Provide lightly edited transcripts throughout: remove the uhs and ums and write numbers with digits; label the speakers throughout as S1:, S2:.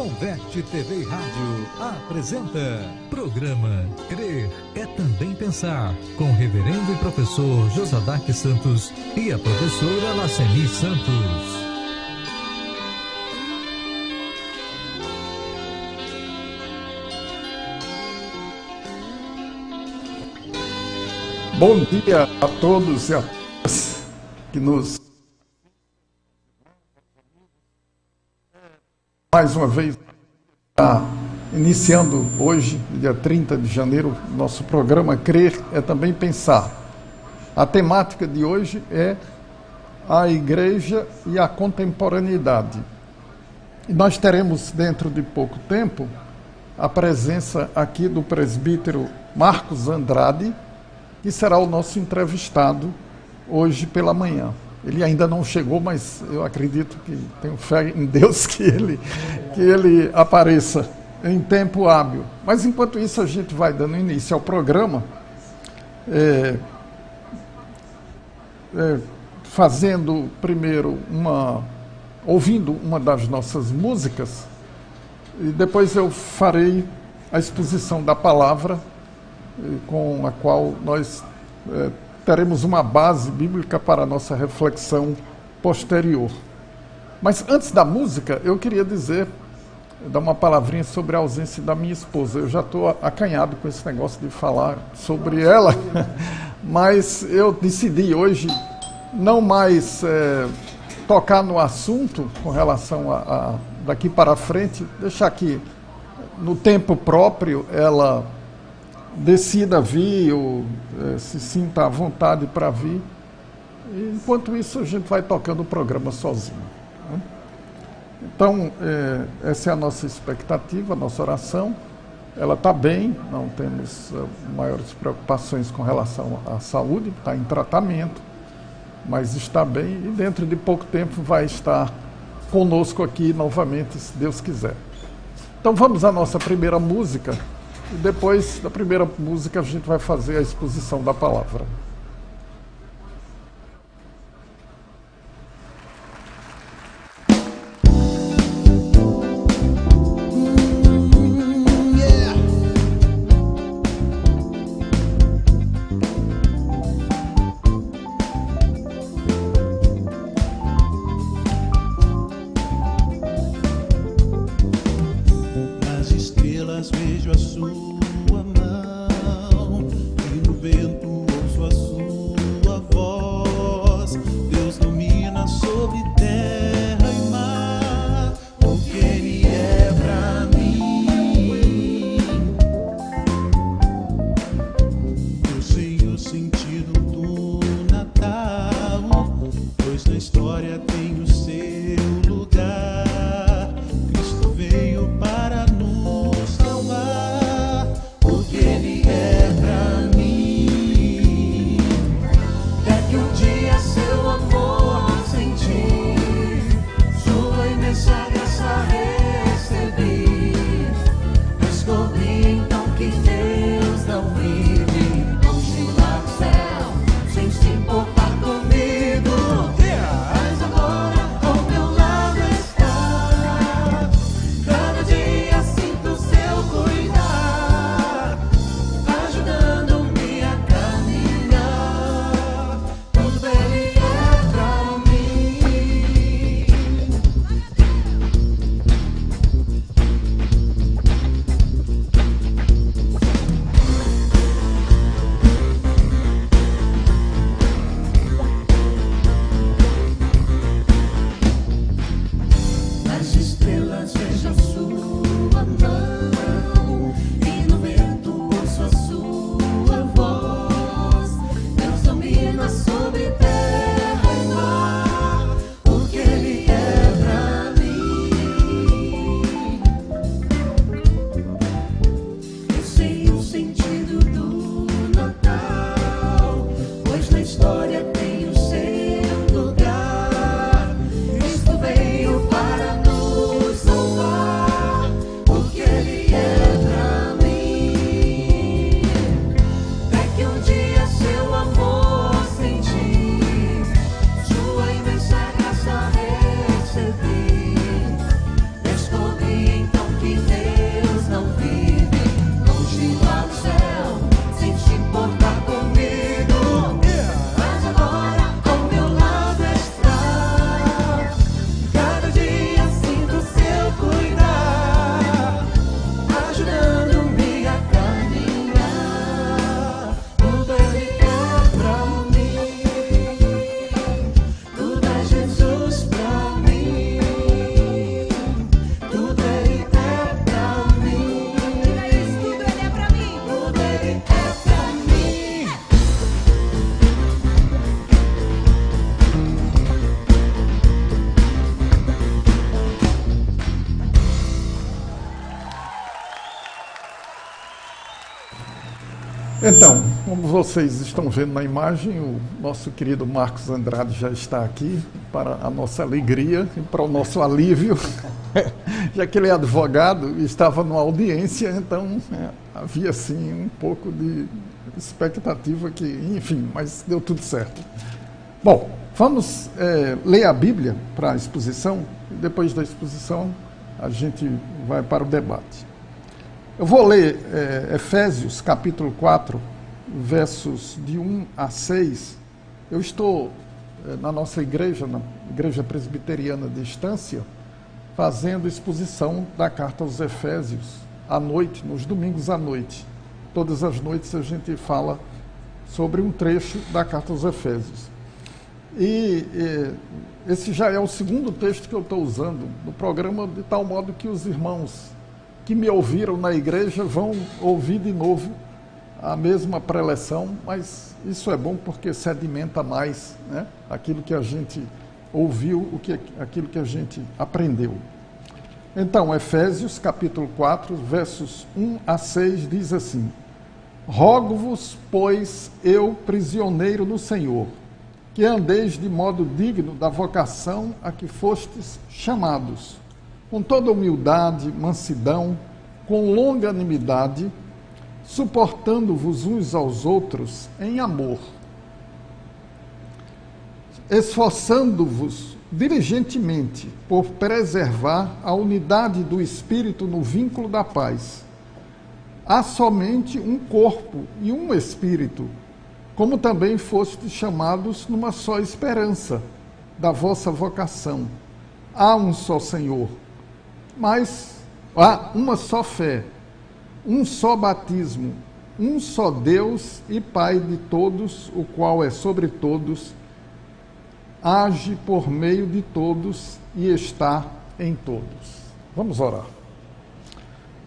S1: Converte TV e Rádio apresenta programa Crer é Também Pensar, com o reverendo e professor Josadaque Santos e a professora Laceni Santos.
S2: Bom dia a todos e a todas que nos mais uma vez está iniciando hoje, dia 30 de janeiro, nosso programa Crer é Também Pensar. A temática de hoje é a Igreja e a Contemporaneidade. E nós teremos dentro de pouco tempo a presença aqui do presbítero Marcos Andrade, que será o nosso entrevistado hoje pela manhã. Ele ainda não chegou, mas eu acredito que tenho fé em Deus que ele apareça em tempo hábil. Mas enquanto isso a gente vai dando início ao programa, fazendo primeiro ouvindo uma das nossas músicas, e depois eu farei a exposição da palavra, com a qual nós teremos uma base bíblica para a nossa reflexão posterior. Mas antes da música, eu queria dar uma palavrinha sobre a ausência da minha esposa. Eu já estou acanhado com esse negócio de falar sobre ela, mas eu decidi hoje não mais tocar no assunto com relação a daqui para frente, deixar que no tempo próprio ela decida vir ou se sinta à vontade para vir. E, enquanto isso, a gente vai tocando o programa sozinho, né? Então, essa é a nossa expectativa, a nossa oração. Ela está bem, não temos maiores preocupações com relação à saúde, está em tratamento, mas está bem e dentro de pouco tempo vai estar conosco aqui novamente, se Deus quiser. Então, vamos à nossa primeira música. E depois da primeira música a gente vai fazer a exposição da palavra.
S3: Nas estrelas vejo a sua mão, e no vento ouço a sua
S2: Então, como vocês estão vendo na imagem, o nosso querido Marcos Andrade já está aqui, para a nossa alegria e para o nosso alívio, já que ele é advogado e estava numa audiência, então havia sim um pouco de expectativa que, enfim, mas deu tudo certo. Bom, vamos ler a Bíblia para a exposição, e depois da exposição a gente vai para o debate. Eu vou ler Efésios, capítulo 4, versos de 1 a 6. Eu estou na nossa igreja, na Igreja Presbiteriana de Estância, fazendo exposição da carta aos Efésios à noite, nos domingos à noite. Todas as noites a gente fala sobre um trecho da carta aos Efésios. E esse já é o segundo texto que eu estou usando no programa, de tal modo que os irmãos que me ouviram na igreja vão ouvir de novo a mesma preleção, mas isso é bom porque sedimenta mais, né, aquilo que a gente ouviu, aquilo que a gente aprendeu. Então, Efésios capítulo 4, versos 1 a 6 diz assim: Rogo-vos, pois, eu, prisioneiro no Senhor, que andeis de modo digno da vocação a que fostes chamados, com toda humildade, mansidão, com longanimidade, suportando-vos uns aos outros em amor, esforçando-vos diligentemente por preservar a unidade do Espírito no vínculo da paz. Há somente um corpo e um Espírito, como também fostes chamados numa só esperança da vossa vocação. Há um só Senhor, mas há uma só fé, um só batismo, um só Deus e Pai de todos, o qual é sobre todos, age por meio de todos e está em todos. Vamos orar.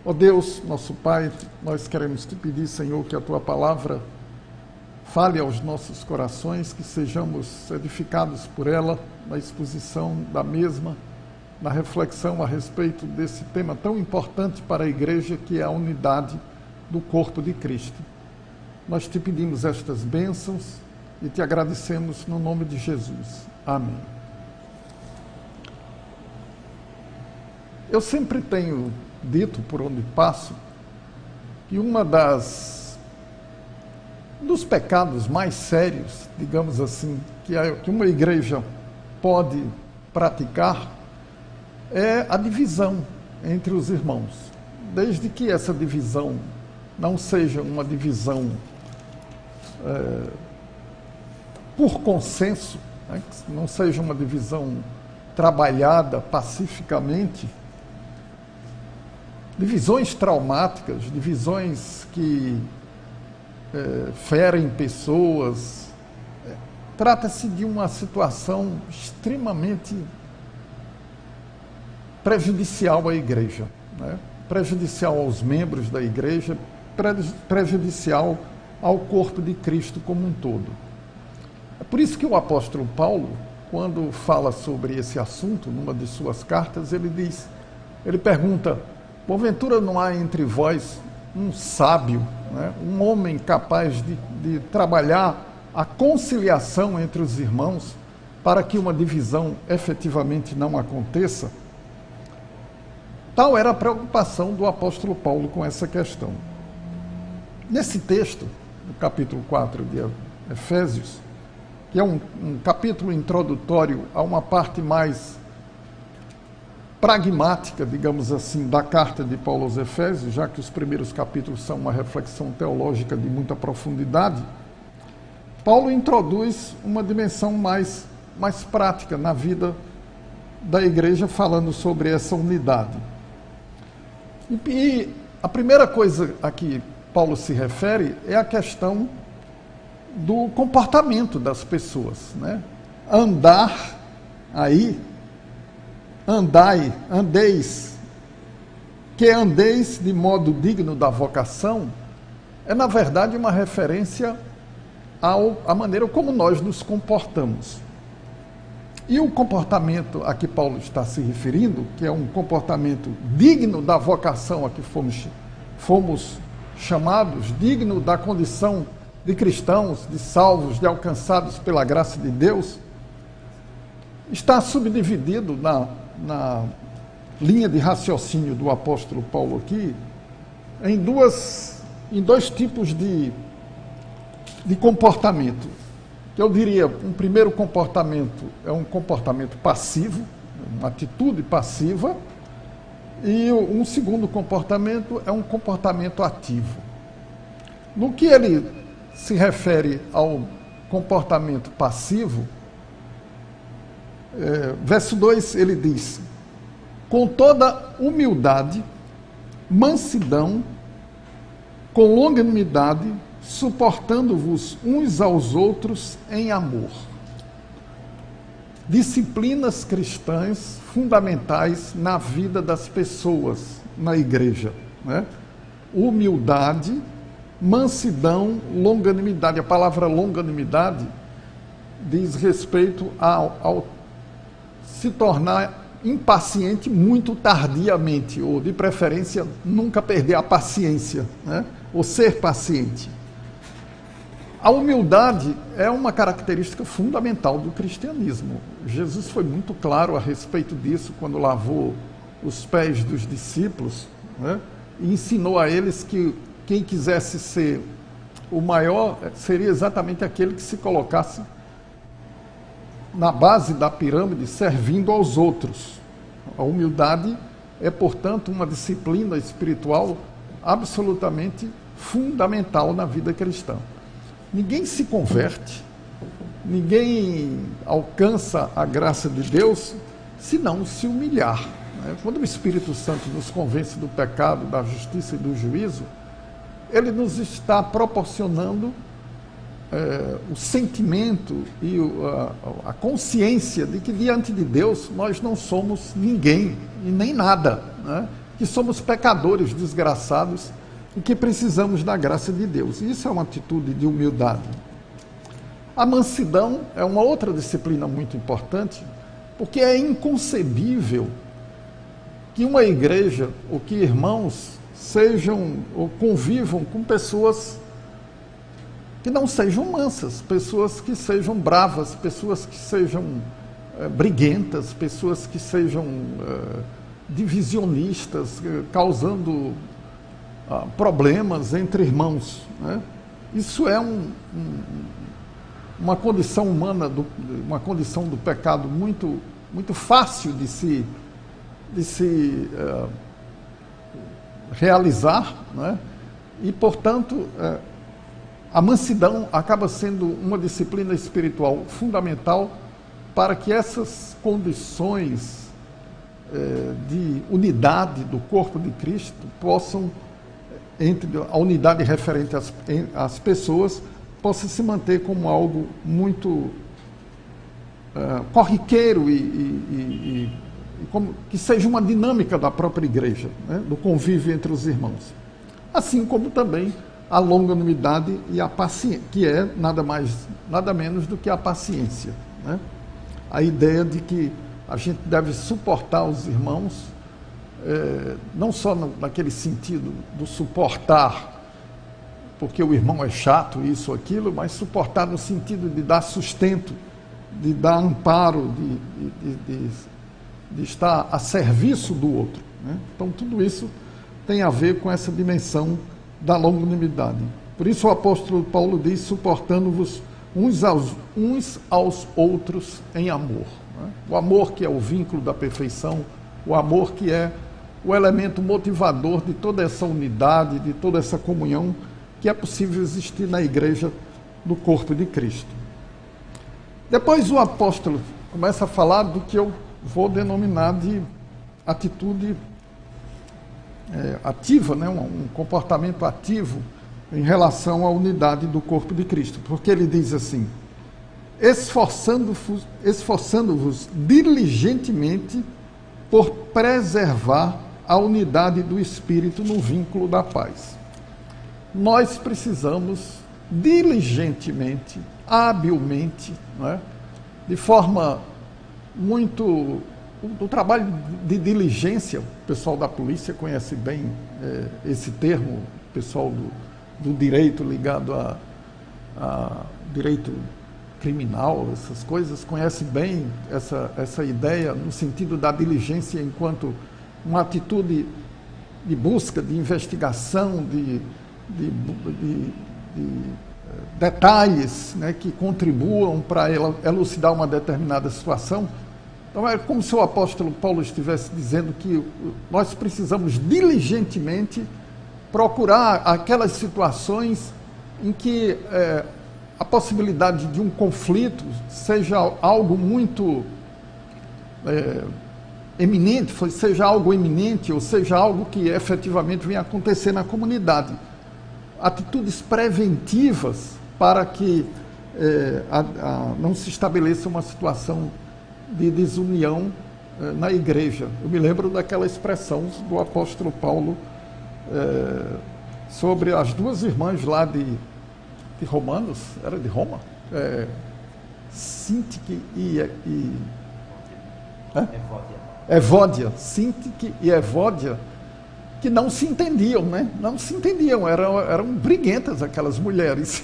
S2: Ó Deus, nosso Pai, nós queremos te pedir, Senhor, que a tua palavra fale aos nossos corações, que sejamos edificados por ela na exposição da mesma, na reflexão a respeito desse tema tão importante para a igreja, que é a unidade do corpo de Cristo. Nós te pedimos estas bênçãos e te agradecemos no nome de Jesus. Amém. Eu sempre tenho dito, por onde passo, que dos pecados mais sérios, digamos assim, que uma igreja pode praticar é a divisão entre os irmãos. Desde que essa divisão não seja uma divisão por consenso, né, que não seja uma divisão trabalhada pacificamente, divisões traumáticas, divisões que ferem pessoas. Trata-se de uma situação extremamente prejudicial à igreja, né? Prejudicial aos membros da igreja, prejudicial ao corpo de Cristo como um todo. É por isso que o apóstolo Paulo, quando fala sobre esse assunto, numa de suas cartas, ele pergunta: porventura não há entre vós um sábio, né? Um homem capaz de trabalhar a conciliação entre os irmãos para que uma divisão efetivamente não aconteça? Tal era a preocupação do apóstolo Paulo com essa questão. Nesse texto, no capítulo 4 de Efésios, que é um capítulo introdutório a uma parte mais pragmática, digamos assim, da carta de Paulo aos Efésios, já que os primeiros capítulos são uma reflexão teológica de muita profundidade, Paulo introduz uma dimensão mais prática na vida da igreja, falando sobre essa unidade. E a primeira coisa a que Paulo se refere é a questão do comportamento das pessoas, né? Andeis, que andeis de modo digno da vocação, é na verdade uma referência à maneira como nós nos comportamos. E o comportamento a que Paulo está se referindo, que é um comportamento digno da vocação a que fomos chamados, dignos da condição de cristãos, de salvos, de alcançados pela graça de Deus, está subdividido na linha de raciocínio do apóstolo Paulo aqui em dois tipos de comportamento. Eu diria, um primeiro comportamento é um comportamento passivo, uma atitude passiva, e um segundo comportamento é um comportamento ativo. No que ele se refere ao comportamento passivo, verso 2, ele diz: com toda humildade, mansidão, com longanimidade, suportando-vos uns aos outros em amor. Disciplinas cristãs fundamentais na vida das pessoas na igreja, né? Humildade, mansidão, longanimidade. A palavra longanimidade diz respeito ao se tornar impaciente muito tardiamente, ou de preferência nunca perder a paciência, né? Ou ser paciente. A humildade é uma característica fundamental do cristianismo. Jesus foi muito claro a respeito disso quando lavou os pés dos discípulos, né? E ensinou a eles que quem quisesse ser o maior seria exatamente aquele que se colocasse na base da pirâmide, servindo aos outros. A humildade é, portanto, uma disciplina espiritual absolutamente fundamental na vida cristã. Ninguém se converte, ninguém alcança a graça de Deus se não se humilhar, né? Quando o Espírito Santo nos convence do pecado, da justiça e do juízo, ele nos está proporcionando o sentimento e a consciência de que diante de Deus nós não somos ninguém e nem nada, né? Que somos pecadores desgraçados e que precisamos da graça de Deus. Isso é uma atitude de humildade. A mansidão é uma outra disciplina muito importante, porque é inconcebível que uma igreja ou que irmãos sejam ou convivam com pessoas que não sejam mansas, pessoas que sejam bravas, pessoas que sejam briguentas, pessoas que sejam divisionistas, causando problemas entre irmãos, né? Isso é uma condição humana, uma condição do pecado muito, muito fácil de se realizar, né? E, portanto, a mansidão acaba sendo uma disciplina espiritual fundamental para que essas condições de unidade do corpo de Cristo possam, entre a unidade referente às pessoas, possa se manter como algo muito corriqueiro e como que seja uma dinâmica da própria igreja, né? Do convívio entre os irmãos. Assim como também a longanimidade e a paciência, que é nada menos do que a paciência, né? A ideia de que a gente deve suportar os irmãos, não só naquele sentido do suportar, porque o irmão é chato, isso ou aquilo, mas suportar no sentido de dar sustento, de dar amparo, de estar a serviço do outro, né? Então, tudo isso tem a ver com essa dimensão da longanimidade. Por isso o apóstolo Paulo diz: suportando-vos uns aos outros em amor, né? O amor que é o vínculo da perfeição, o amor que é o elemento motivador de toda essa unidade, de toda essa comunhão que é possível existir na igreja do corpo de Cristo. Depois o apóstolo começa a falar do que eu vou denominar de atitude ativa, né? Um comportamento ativo em relação à unidade do corpo de Cristo, porque ele diz assim: esforçando-vos diligentemente por preservar a unidade do Espírito no vínculo da paz. Nós precisamos diligentemente, habilmente, não é? De forma muito... O trabalho de diligência, o pessoal da polícia conhece bem esse termo pessoal do direito ligado a direito criminal, essas coisas, conhece bem essa ideia no sentido da diligência enquanto uma atitude de busca, de investigação, de detalhes, né, que contribuam para elucidar uma determinada situação. Então é como se o apóstolo Paulo estivesse dizendo que nós precisamos diligentemente procurar aquelas situações em que a possibilidade de um conflito seja algo muito eminente, seja algo eminente, ou seja algo que efetivamente venha acontecer na comunidade. Atitudes preventivas para que não se estabeleça uma situação de desunião na igreja. Eu me lembro daquela expressão do apóstolo Paulo sobre as duas irmãs lá de Romanos, era de Roma? Sintique e Evódia. Sintique e Evódia, que não se entendiam, né? Não se entendiam, eram briguentas aquelas mulheres.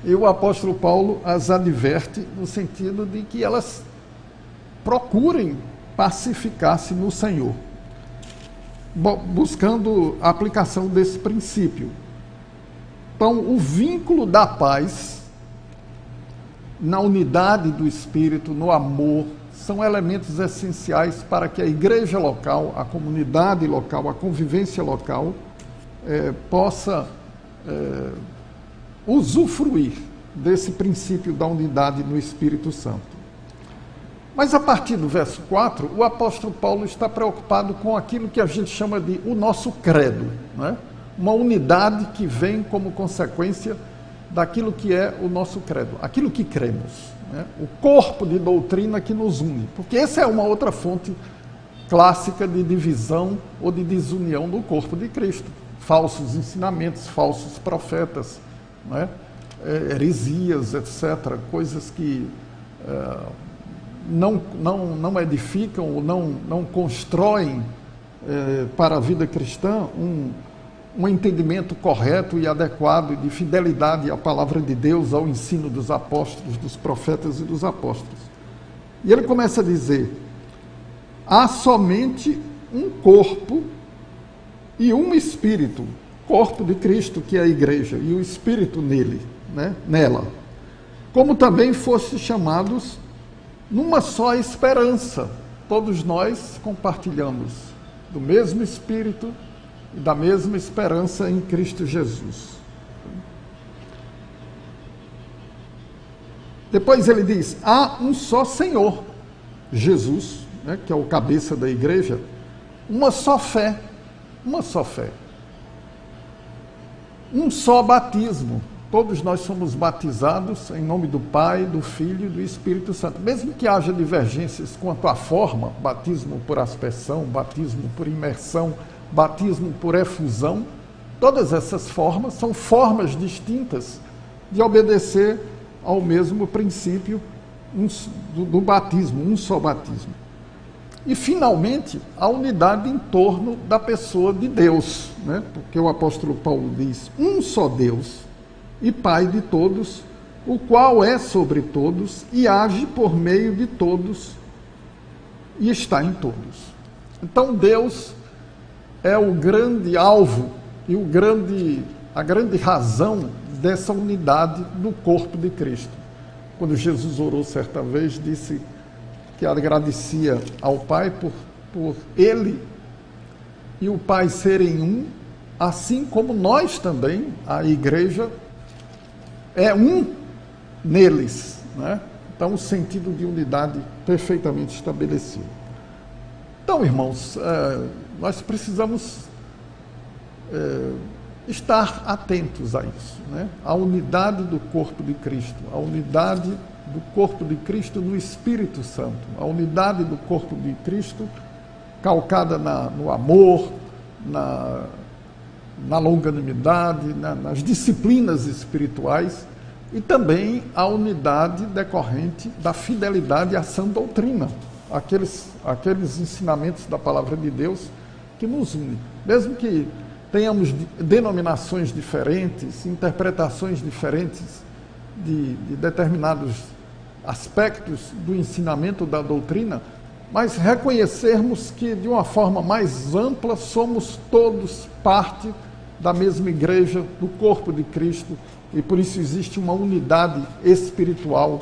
S2: E o apóstolo Paulo as adverte no sentido de que elas procurem pacificar-se no Senhor, buscando a aplicação desse princípio. Então, o vínculo da paz, na unidade do Espírito, no amor, são elementos essenciais para que a igreja local, a comunidade local, a convivência local possa usufruir desse princípio da unidade no Espírito Santo. Mas a partir do verso 4, o apóstolo Paulo está preocupado com aquilo que a gente chama de o nosso credo, né? Uma unidade que vem como consequência daquilo que é o nosso credo, aquilo que cremos, né? O corpo de doutrina que nos une, porque essa é uma outra fonte clássica de divisão ou de desunião do corpo de Cristo. Falsos ensinamentos, falsos profetas, né? Heresias, etc., coisas que não edificam ou não constroem para a vida cristã um entendimento correto e adequado de fidelidade à palavra de Deus, ao ensino dos apóstolos, dos profetas e dos apóstolos. E ele começa a dizer: há somente um corpo e um espírito, corpo de Cristo, que é a igreja, e o espírito nele, né, nela. Como também foste chamados numa só esperança. Todos nós compartilhamos do mesmo espírito e da mesma esperança em Cristo Jesus. Depois ele diz: há um só Senhor, Jesus, né, que é o cabeça da igreja, uma só fé, um só batismo. Todos nós somos batizados em nome do Pai, do Filho e do Espírito Santo. Mesmo que haja divergências quanto à forma, batismo por aspersão, batismo por imersão, batismo por efusão, todas essas formas são formas distintas de obedecer ao mesmo princípio do batismo, um só batismo. E, finalmente, a unidade em torno da pessoa de Deus, né? Porque o apóstolo Paulo diz: um só Deus e Pai de todos, o qual é sobre todos e age por meio de todos e está em todos. Então, Deus é o grande alvo e a grande razão dessa unidade do corpo de Cristo. Quando Jesus orou certa vez, disse que agradecia ao Pai por Ele e o Pai serem um, assim como nós também, a igreja, é um neles, né? Então, o sentido de unidade perfeitamente estabelecido. Então, irmãos, nós precisamos estar atentos a isso, né? A unidade do corpo de Cristo, a unidade do corpo de Cristo no Espírito Santo, a unidade do corpo de Cristo calcada no amor, na longanimidade, nas disciplinas espirituais, e também a unidade decorrente da fidelidade à sã doutrina, aqueles ensinamentos da palavra de Deus que nos unem. Mesmo que tenhamos denominações diferentes, interpretações diferentes de determinados aspectos do ensinamento da doutrina, mas reconhecermos que, de uma forma mais ampla, somos todos parte da mesma igreja, do corpo de Cristo, e por isso existe uma unidade espiritual,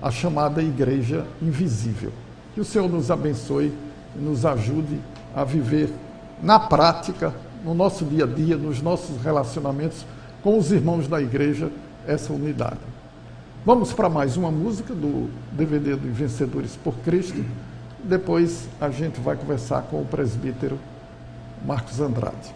S2: a chamada Igreja Invisível. Que o Senhor nos abençoe e nos ajude a viver na prática, no nosso dia a dia, nos nossos relacionamentos com os irmãos da igreja, essa unidade. Vamos para mais uma música do DVD do Vencedores por Cristo. Depois a gente vai conversar com o presbítero Marcos Andrade.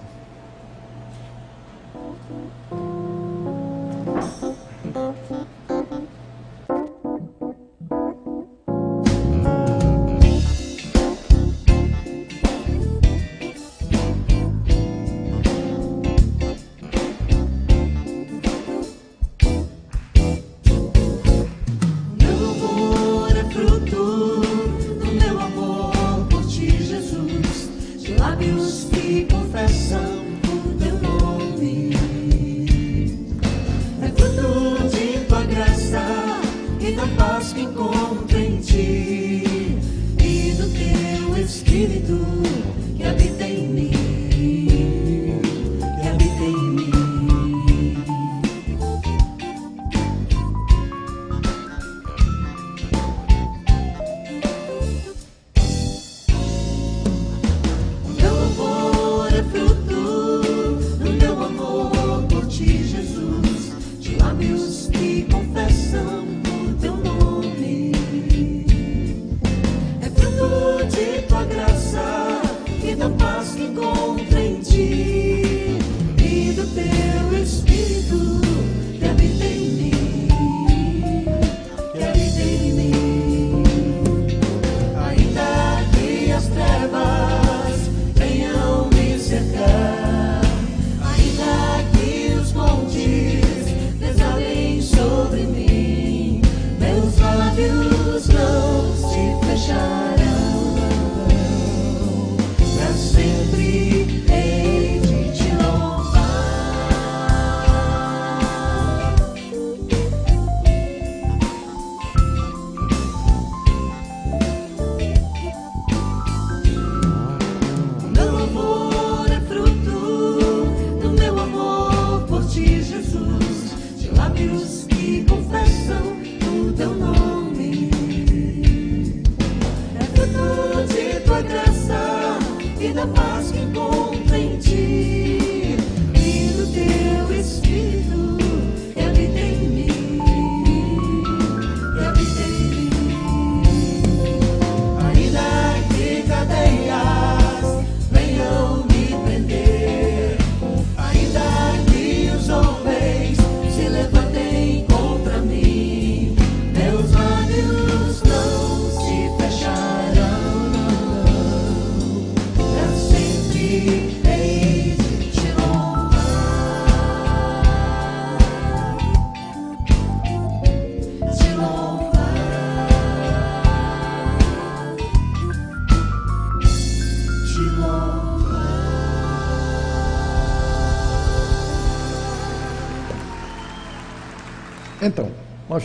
S2: Então, nós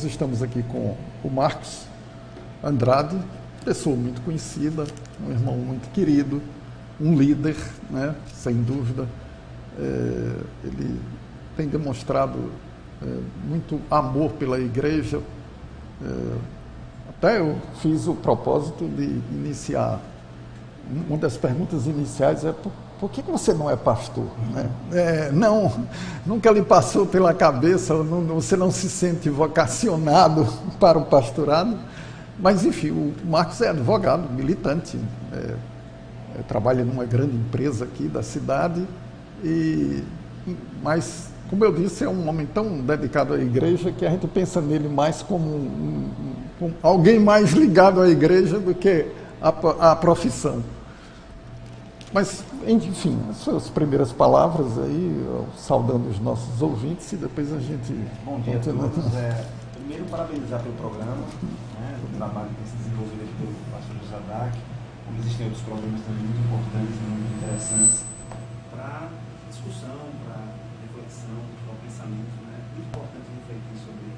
S2: estamos aqui com o Marcos Andrade, pessoa muito conhecida, um irmão muito querido, um líder, né, sem dúvida. Ele tem demonstrado muito amor pela igreja. Até eu fiz o propósito de iniciar, uma das perguntas iniciais é por que você não é pastor? Né? Nunca lhe passou pela cabeça, você não se sente vocacionado para o pastorado? Mas, enfim, o Marcos é advogado, militante, trabalha numa grande empresa aqui da cidade, mas, como eu disse, é um homem tão dedicado à igreja que a gente pensa nele mais como alguém mais ligado à igreja do que à profissão. Mas, enfim, as suas primeiras palavras aí, saudando os nossos ouvintes, e depois a gente...
S3: Bom dia a todos. Primeiro, parabenizar pelo programa, né, o trabalho que tem se desenvolvido aqui pelo pastor Josadac. Existem outros programas também muito importantes e muito interessantes para discussão, para reflexão, para o pensamento. Né? É muito importante refletir sobre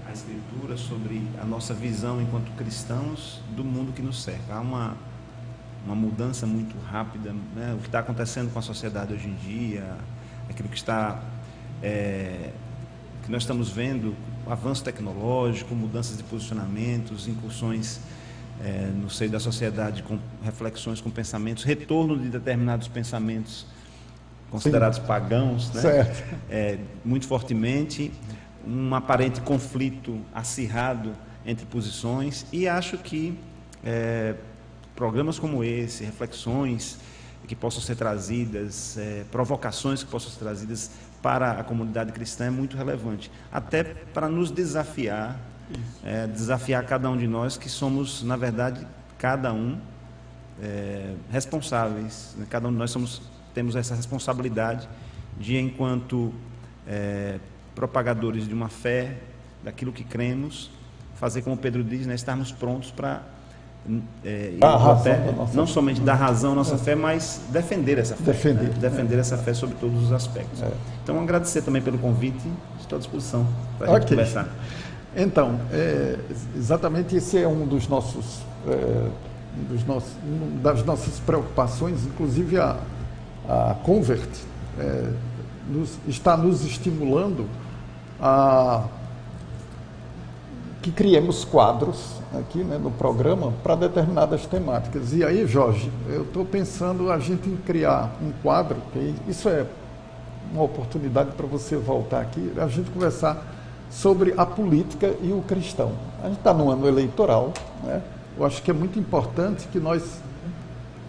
S3: a Escritura, sobre a nossa visão enquanto cristãos do mundo que nos cerca. Há uma mudança muito rápida, né? O que está acontecendo com a sociedade hoje em dia, aquilo que está que nós estamos vendo, avanço tecnológico, mudanças de posicionamentos, incursões no seio da sociedade com reflexões, com pensamentos, retorno de determinados pensamentos considerados pagãos, né?
S2: Certo.
S3: Muito fortemente, um aparente conflito acirrado entre posições, e acho que programas como esse, reflexões que possam ser trazidas, provocações que possam ser trazidas para a comunidade cristã é muito relevante, até para nos desafiar, desafiar cada um de nós, que somos, na verdade, cada um responsáveis, né? Cada um de nós temos essa responsabilidade de, enquanto propagadores de uma fé, daquilo que cremos, fazer como Pedro diz, né? Estarmos prontos para não somente dar razão à nossa fé, mas defender essa fé. Defender essa fé sobre todos os aspectos. Então, agradecer também pelo convite, estou à disposição para a gente conversar.
S2: Então, exatamente esse é um das nossas preocupações, inclusive a Convert está nos estimulando a que criemos quadros aqui, né, no programa para determinadas temáticas. E aí, Jorge, eu estou pensando a gente em criar um quadro, que isso é uma oportunidade para você voltar aqui, a gente conversar sobre a política e o cristão. A gente está no ano eleitoral, né? Eu acho que é muito importante que nós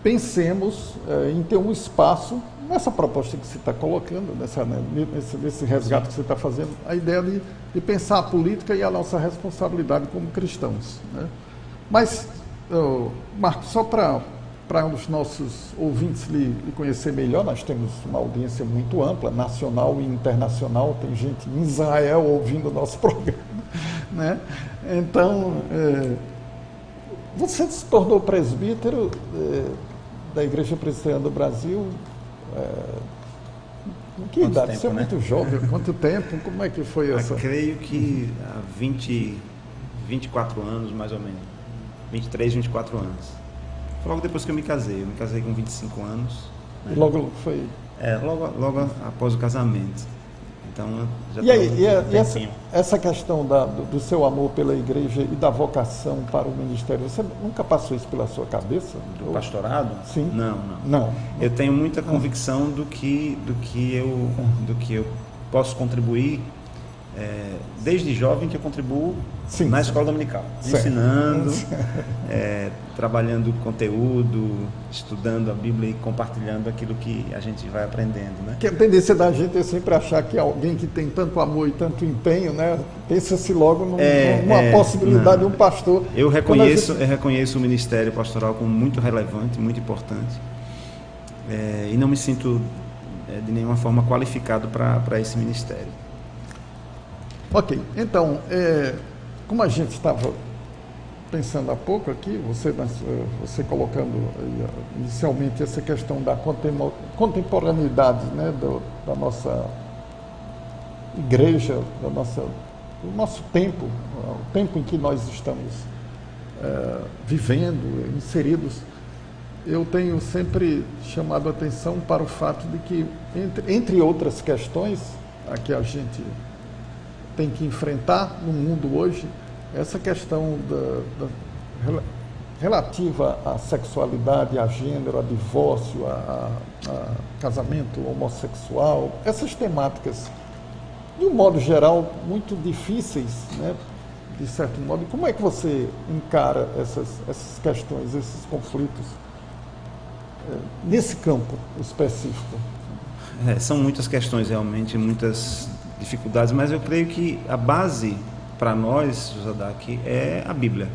S2: pensemos em ter um espaço nessa proposta que você está colocando, nesse resgate que você está fazendo, a ideia de pensar a política e a nossa responsabilidade como cristãos, né? Mas, Marcos, só para os nossos ouvintes lhe conhecer melhor, nós temos uma audiência muito ampla, nacional e internacional, tem gente em Israel ouvindo o nosso programa, né? Então, você se tornou presbítero da Igreja Presbiteriana do Brasil. Que idade? Você é muito jovem. Quanto tempo? Como é que foi essa?
S3: Eu creio que há 24 anos, mais ou menos. 23, 24 anos. Foi logo depois que eu me casei. Eu me casei com 25 anos.
S2: E logo foi?
S3: Logo após o casamento. Então, já
S2: essa questão do seu amor pela igreja e da vocação para o ministério, você nunca passou isso pela sua cabeça?
S3: Do pastorado?
S2: Sim.
S3: Não. Eu tenho muita convicção do que eu posso contribuir, desde jovem que eu contribuo na escola dominical, ensinando, trabalhando conteúdo, estudando a Bíblia e compartilhando aquilo que a gente vai aprendendo, né?
S2: Que a tendência da gente é sempre achar que alguém que tem tanto amor e tanto empenho, né, pensa-se logo numa possibilidade de um pastor.
S3: Eu reconheço o ministério pastoral como muito relevante, muito importante, e não me sinto de nenhuma forma qualificado para esse ministério.
S2: Ok, então, como a gente estava pensando há pouco aqui, você colocando inicialmente essa questão da contemporaneidade, né, da nossa igreja, do nosso tempo, o tempo em que nós estamos vivendo, inseridos, eu tenho sempre chamado a atenção para o fato de que, entre outras questões a que a gente tem que enfrentar no mundo hoje, essa questão relativa à sexualidade, a gênero, a divórcio, a casamento homossexual, essas temáticas, de um modo geral, muito difíceis, né, de certo modo. Como é que você encara essas questões, esses conflitos, nesse campo específico?
S3: São muitas questões, realmente, muitas dificuldades, mas eu creio que a base para nós, Josadak, é a Bíblia.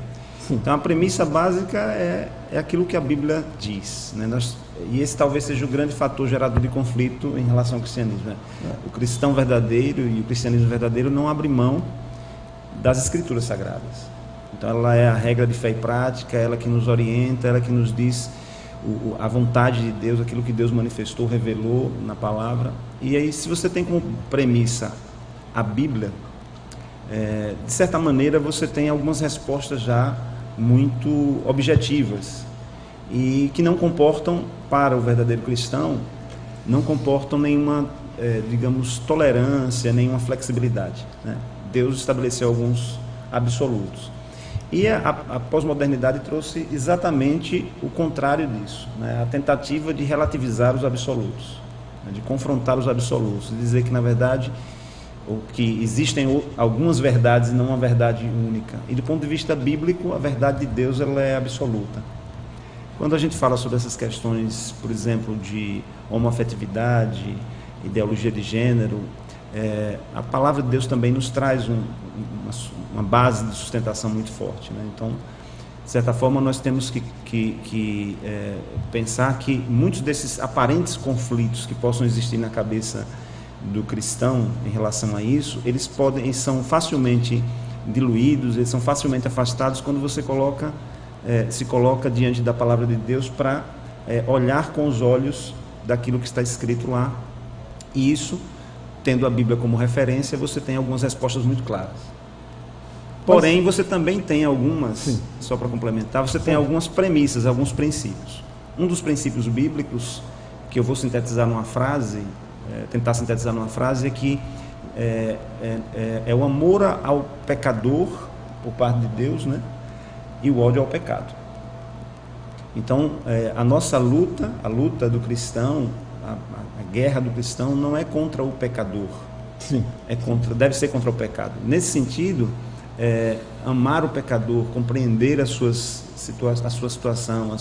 S3: Sim. Então a premissa básica é aquilo que a Bíblia diz, né? E esse talvez seja o grande fator gerador de conflito em relação ao cristianismo, né? O cristão verdadeiro e o cristianismo verdadeiro não abre mão das escrituras sagradas. Então ela é a regra de fé e prática, ela que nos orienta, ela que nos diz a vontade de Deus, aquilo que Deus manifestou, revelou na palavra. E aí, se você tem como premissa a Bíblia, de certa maneira você tem algumas respostas já muito objetivas e que não comportam, para o verdadeiro cristão, não comportam nenhuma, digamos, tolerância, nenhuma flexibilidade, né? Deus estabeleceu alguns absolutos. E a pós-modernidade trouxe exatamente o contrário disso, né? A tentativa de relativizar os absolutos, né? De confrontar os absolutos, de dizer que, na verdade, que existem algumas verdades e não uma verdade única. E do ponto de vista bíblico, a verdade de Deus ela é absoluta. Quando a gente fala sobre essas questões, por exemplo, de homoafetividade, ideologia de gênero, a palavra de Deus também nos traz uma base de sustentação muito forte, né? Então, de certa forma, nós temos que pensar que muitos desses aparentes conflitos que possam existir na cabeça do cristão em relação a isso, eles são facilmente diluídos, eles são facilmente afastados quando você se coloca diante da palavra de Deus para olhar com os olhos daquilo que está escrito lá. E isso, tendo a Bíblia como referência, você tem algumas respostas muito claras. Porém, você também tem algumas, sim, só para complementar, você tem algumas premissas, alguns princípios. Um dos princípios bíblicos, que eu vou sintetizar numa frase, tentar sintetizar numa frase, é que é o amor ao pecador por parte de Deus, né? E o ódio ao pecado. Então, a nossa luta, a luta do cristão, a guerra do cristão não é contra o pecador. Sim. Deve ser contra o pecado. Nesse sentido, amar o pecador, compreender a sua situação,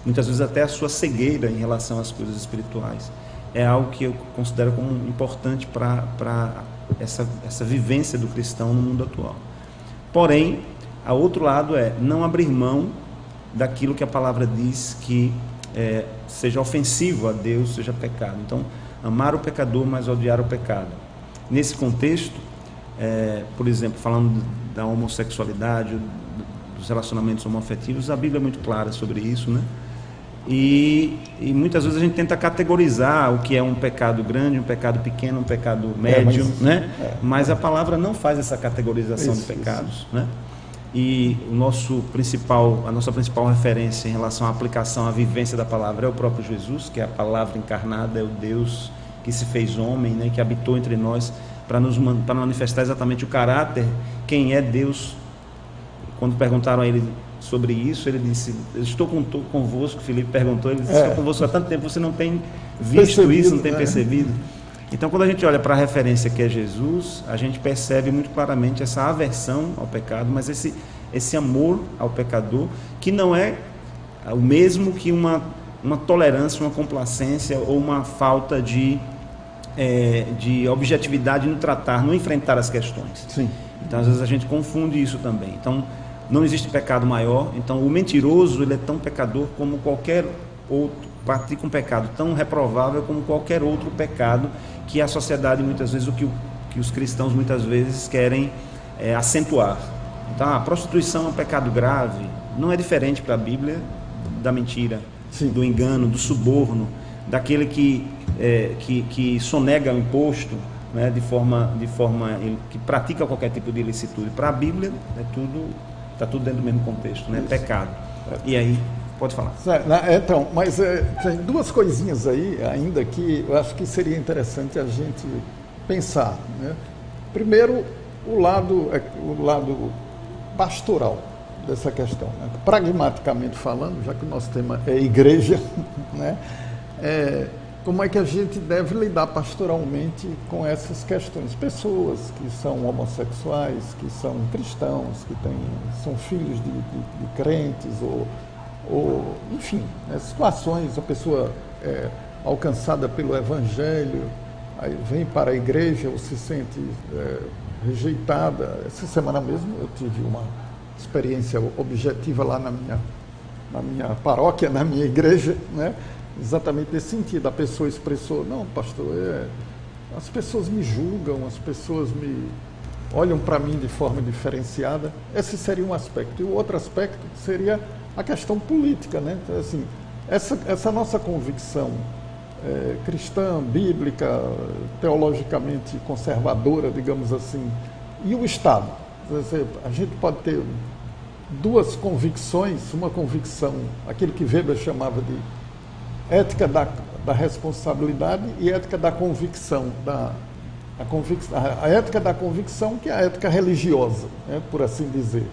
S3: muitas vezes até a sua cegueira em relação às coisas espirituais, é algo que eu considero como importante para essa vivência do cristão no mundo atual. Porém, a outro lado não abrir mão daquilo que a palavra diz que seja ofensivo a Deus, seja pecado. Então, amar o pecador, mas odiar o pecado. Nesse contexto, por exemplo, falando da homossexualidade, dos relacionamentos homoafetivos, a Bíblia é muito clara sobre isso, né? E muitas vezes a gente tenta categorizar o que é um pecado grande, um pecado pequeno, um pecado médio, né? Mas a palavra não faz essa categorização de pecados, né? E a nossa principal referência em relação à aplicação, à vivência da palavra é o próprio Jesus, que é a palavra encarnada, é o Deus que se fez homem, né? Que habitou entre nós para manifestar exatamente o caráter, quem é Deus. Quando perguntaram a ele sobre isso, ele disse: eu estou convosco. Filipe perguntou, ele disse: estou convosco há tanto tempo, você não tem visto isso, não tem percebido. Então, quando a gente olha para a referência que é Jesus, a gente percebe muito claramente essa aversão ao pecado, mas esse amor ao pecador, que não é o mesmo que uma tolerância, uma complacência ou uma falta de objetividade no tratar, no enfrentar as questões. Sim. Então, às vezes a gente confunde isso também. Então, não existe pecado maior. Então, o mentiroso, ele é tão pecador como qualquer outro, pratica um pecado tão reprovável como qualquer outro pecado que a sociedade, muitas vezes, que os cristãos muitas vezes querem acentuar. Então, a prostituição é um pecado grave, não é diferente para a Bíblia da mentira, sim, do engano, do suborno, daquele que sonega o imposto, né, de forma que pratica qualquer tipo de ilicitude. Para a Bíblia, está tudo dentro do mesmo contexto, né? Pecado. E aí, pode falar.
S2: Então, mas tem duas coisinhas aí ainda que eu acho que seria interessante a gente pensar, né? Primeiro, o lado pastoral dessa questão, né? Pragmaticamente falando, já que o nosso tema é igreja, né? Como é que a gente deve lidar pastoralmente com essas questões? Pessoas que são homossexuais, que são cristãos, que são filhos de crentes, ou enfim, né, situações, a pessoa alcançada pelo Evangelho, aí vem para a igreja ou se sente rejeitada. Essa semana mesmo eu tive uma experiência objetiva lá na minha paróquia, na minha igreja, né? Exatamente nesse sentido. A pessoa expressou: não, pastor, as pessoas me julgam, as pessoas me olham para mim de forma diferenciada. Esse seria um aspecto. E o outro aspecto seria a questão política, né? Então, assim, Essa nossa convicção cristã, bíblica, teologicamente conservadora, digamos assim, e o Estado? A gente pode ter duas convicções, uma convicção, aquilo que Weber chamava de ética da responsabilidade e ética da convicção, a ética da convicção, que é a ética religiosa, né, por assim dizer,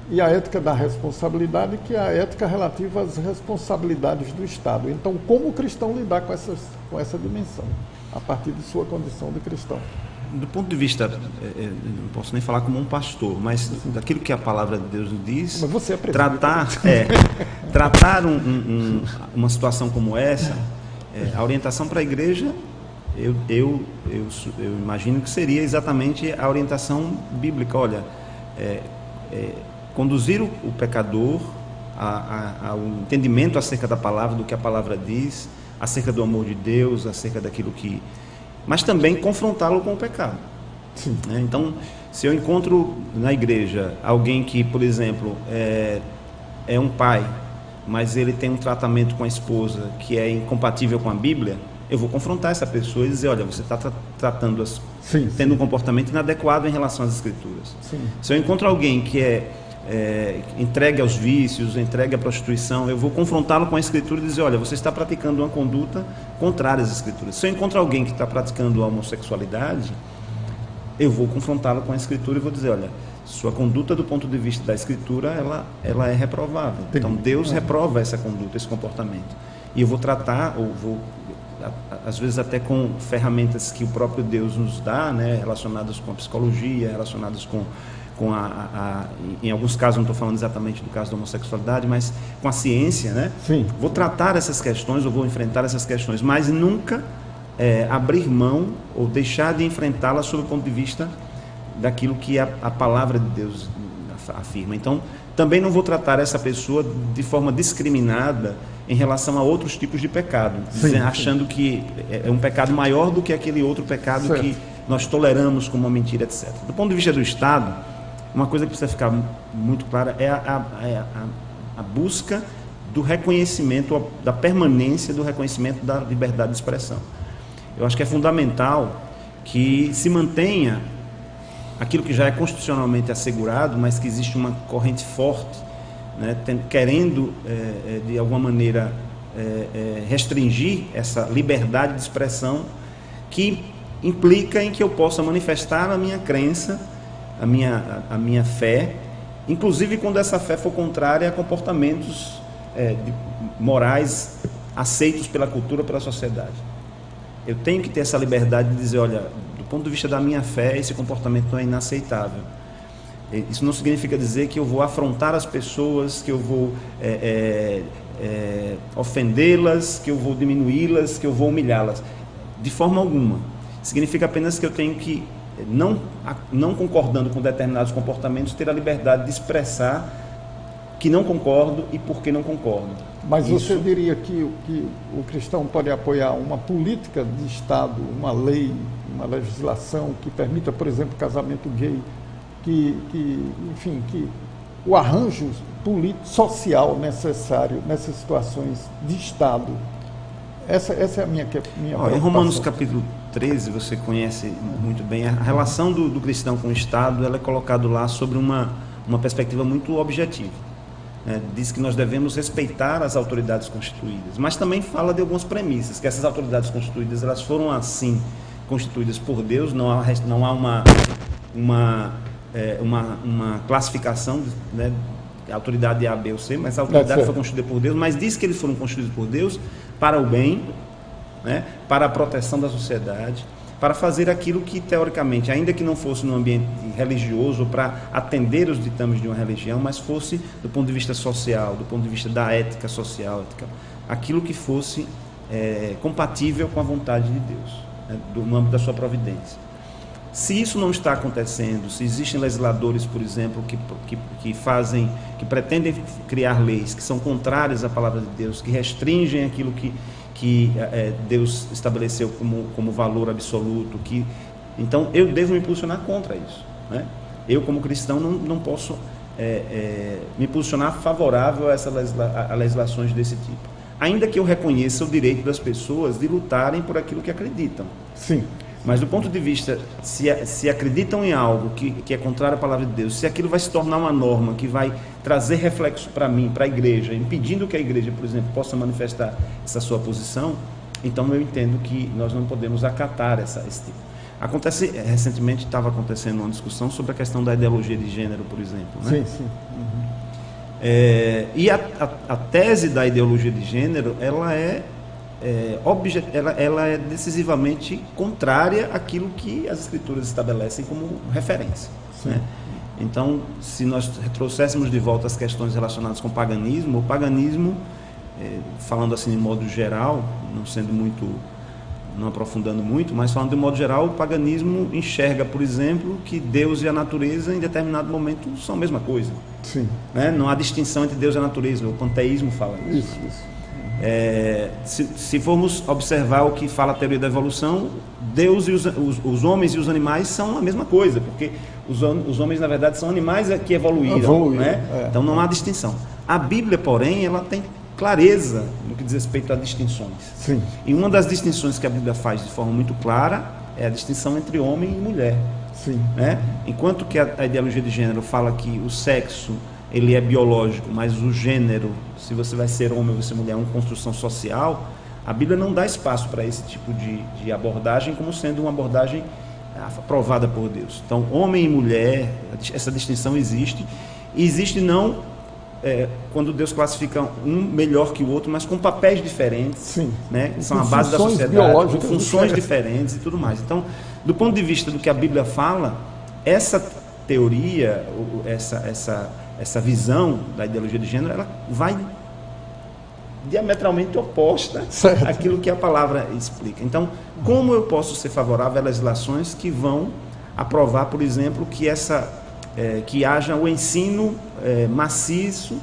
S2: e a ética da responsabilidade, que é a ética relativa às responsabilidades do Estado. Então, como o cristão lidar com essa dimensão, a partir de sua condição de cristão?
S3: Do ponto de vista, não posso nem falar como um pastor, mas daquilo que a palavra de Deus nos diz,
S2: mas você é
S3: tratar uma situação como essa, a orientação para a igreja, eu imagino que seria exatamente a orientação bíblica. Olha, conduzir o pecador ao entendimento acerca da palavra, do que a palavra diz, acerca do amor de Deus, acerca daquilo que... mas também confrontá-lo com o pecado.
S2: Sim.
S3: Então, se eu encontro na igreja alguém que, por exemplo, é um pai, mas ele tem um tratamento com a esposa que é incompatível com a Bíblia, eu vou confrontar essa pessoa e dizer, olha, você está tratando tendo um comportamento inadequado em relação às Escrituras.
S2: Sim.
S3: Se eu encontro alguém que entregue aos vícios, entregue à prostituição, eu vou confrontá-lo com a Escritura e dizer, olha, você está praticando uma conduta contrária às Escrituras. Se eu encontro alguém que está praticando a homossexualidade, eu vou confrontá-lo com a Escritura e vou dizer, olha, sua conduta do ponto de vista da Escritura, ela é reprovável. Então Deus reprova essa conduta, esse comportamento. E eu vou tratar, ou vou, às vezes até com ferramentas que o próprio Deus nos dá, né, relacionadas com a psicologia, relacionadas com em alguns casos, não estou falando exatamente do caso da homossexualidade, mas com a ciência, né?
S2: Sim.
S3: Vou tratar essas questões, eu vou enfrentar essas questões, mas nunca abrir mão ou deixar de enfrentá-las sob o ponto de vista daquilo que a palavra de Deus afirma. Então, também não vou tratar essa pessoa de forma discriminada em relação a outros tipos de pecado, achando que é um pecado maior do que aquele outro pecado que nós toleramos como uma mentira, etc. Do ponto de vista do Estado, uma coisa que precisa ficar muito clara é a busca do reconhecimento, da permanência do reconhecimento da liberdade de expressão. Eu acho que é fundamental que se mantenha aquilo que já é constitucionalmente assegurado, mas que existe uma corrente forte, né, querendo, de alguma maneira, restringir essa liberdade de expressão, que implica em que eu possa manifestar a minha crença, a minha fé, inclusive quando essa fé for contrária a comportamentos morais aceitos pela cultura, pela sociedade. Eu tenho que ter essa liberdade de dizer, olha, do ponto de vista da minha fé, esse comportamento não é inaceitável. Isso não significa dizer que eu vou afrontar as pessoas, que eu vou ofendê-las, que eu vou diminuí-las, que eu vou humilhá-las. De forma alguma. Significa apenas que eu tenho que, não concordando com determinados comportamentos, ter a liberdade de expressar que não concordo e por que não concordo.
S2: Mas você diria que o cristão pode apoiar uma política de Estado, uma lei, uma legislação que permita, por exemplo, casamento gay, que o arranjo político, social necessário nessas situações de Estado? Essa é a minha preocupação.
S3: Em Romanos capítulo 13, você conhece muito bem, a relação do cristão com o Estado, ela é colocada lá sobre uma perspectiva muito objetiva. Diz que nós devemos respeitar as autoridades constituídas, mas também fala de algumas premissas, que essas autoridades constituídas, elas foram assim constituídas por Deus, não há uma classificação, né, autoridade A, B ou C, mas a autoridade foi constituída por Deus, mas diz que eles foram constituídos por Deus para o bem, né, para a proteção da sociedade, para fazer aquilo que, teoricamente, ainda que não fosse no ambiente religioso, para atender os ditames de uma religião, mas fosse do ponto de vista social, do ponto de vista da ética social, aquilo que fosse compatível com a vontade de Deus, né, no âmbito da sua providência. Se isso não está acontecendo, se existem legisladores, por exemplo, que pretendem criar leis que são contrárias à palavra de Deus, que restringem aquilo que Deus estabeleceu como valor absoluto, então eu devo me posicionar contra isso, né? Eu, como cristão, não posso me posicionar favorável a legislações desse tipo. ainda que eu reconheça o direito das pessoas de lutarem por aquilo que acreditam.
S2: Sim.
S3: Mas do ponto de vista, se acreditam em algo que é contrário à palavra de Deus, se aquilo vai se tornar uma norma que vai trazer reflexo para mim, para a igreja, impedindo que a igreja, por exemplo, possa manifestar essa sua posição, então eu entendo que nós não podemos acatar esse tipo. Recentemente estava acontecendo uma discussão sobre a questão da ideologia de gênero, por exemplo. Né?
S2: Sim, sim. Uhum.
S3: E a tese da ideologia de gênero, ela é decisivamente contrária àquilo que as escrituras estabelecem como referência. Né? Então, se nós trouxéssemos de volta as questões relacionadas com o paganismo, falando assim de modo geral, não aprofundando muito, mas falando de modo geral, o paganismo enxerga, por exemplo, que Deus e a natureza em determinado momento são a mesma coisa.
S2: Sim.
S3: Né? Não há distinção entre Deus e a natureza, o panteísmo fala isso.
S2: Isso.
S3: Se formos observar o que fala a teoria da evolução, Deus e os homens e os animais são a mesma coisa, porque os homens, na verdade, são animais que evoluíram. Né? Então não há distinção. A Bíblia, porém, ela tem clareza no que diz respeito a distinções.
S2: Sim.
S3: E uma das distinções que a Bíblia faz de forma muito clara é a distinção entre homem e mulher.
S2: Sim.
S3: Né? Enquanto que a ideologia de gênero fala que o sexo ele é biológico, mas o gênero, se você vai ser homem ou ser mulher, é uma construção social, a Bíblia não dá espaço para esse tipo de abordagem como sendo uma abordagem aprovada por Deus. Então, homem e mulher, essa distinção existe. E existe não quando Deus classifica um melhor que o outro, mas com papéis diferentes.
S2: Sim.
S3: Né? Que são a base da sociedade, com funções diferentes e tudo mais. Então, do ponto de vista do que a Bíblia fala, essa teoria, essa visão da ideologia de gênero, ela vai diametralmente oposta àquilo que a palavra explica. Então, como eu posso ser favorável a legislações que vão aprovar, por exemplo, que haja o ensino maciço,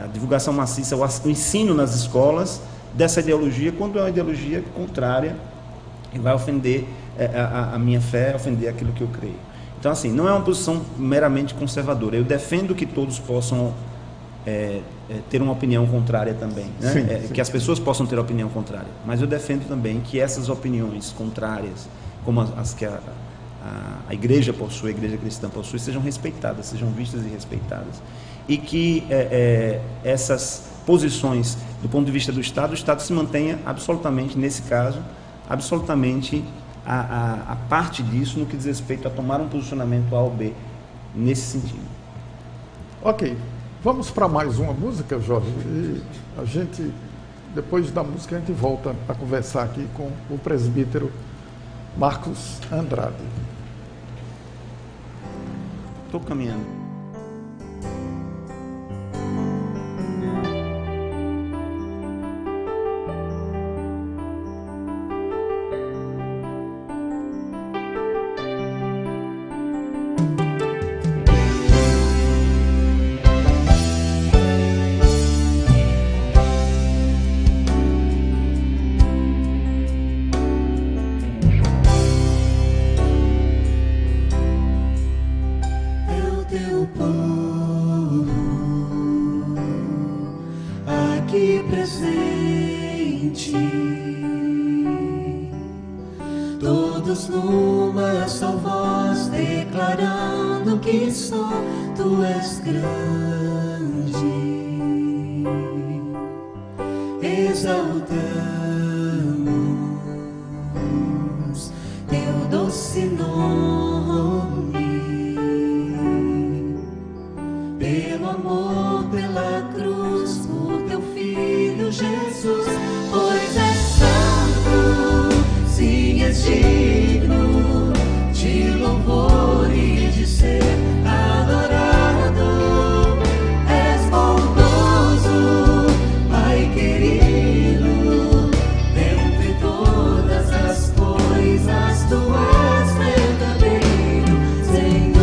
S3: a divulgação maciça, o ensino nas escolas dessa ideologia, quando é uma ideologia contrária e vai ofender a minha fé, ofender aquilo que eu creio. Então, assim, não é uma posição meramente conservadora. Eu defendo que todos possam ter uma opinião contrária também, né? Sim. Que as pessoas possam ter opinião contrária. Mas eu defendo também que essas opiniões contrárias, como as que a igreja possui, a igreja cristã possui, sejam respeitadas, sejam vistas e respeitadas. E que essas posições, do ponto de vista do Estado, o Estado se mantenha absolutamente, nesse caso, absolutamente a parte disso no que diz respeito a tomar um posicionamento A ou B nesse sentido.
S2: Ok, vamos para mais uma música, Jorge, e a gente, depois da música, a gente volta a conversar aqui com o presbítero Marcos Andrade.
S3: Estou caminhando.
S4: Todos numa só voz declarando que só Tu és grande, exaltamos Teu doce nome, pelo amor, pela cruz, por Teu Filho Jesus, pois és santo, sim, és digno de louvor e de ser adorado. És bondoso, Pai querido, dentre todas as coisas Tu és verdadeiro, Senhor.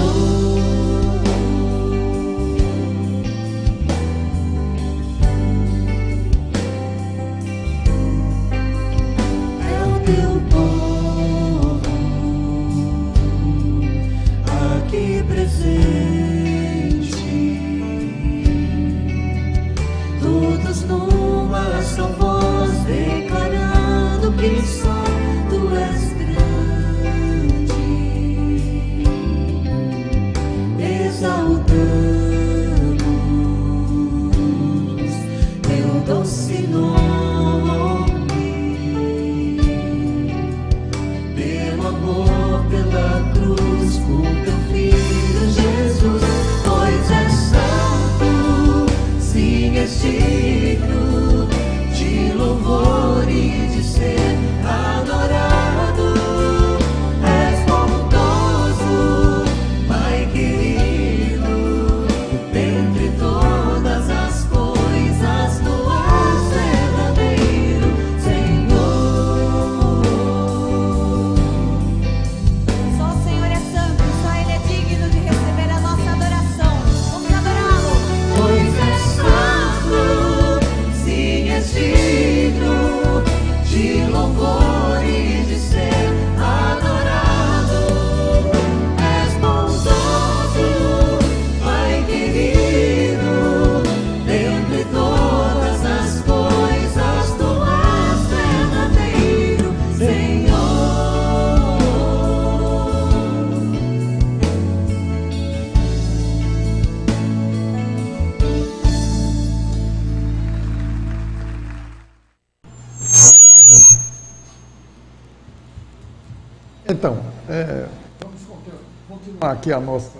S2: Aqui a nossa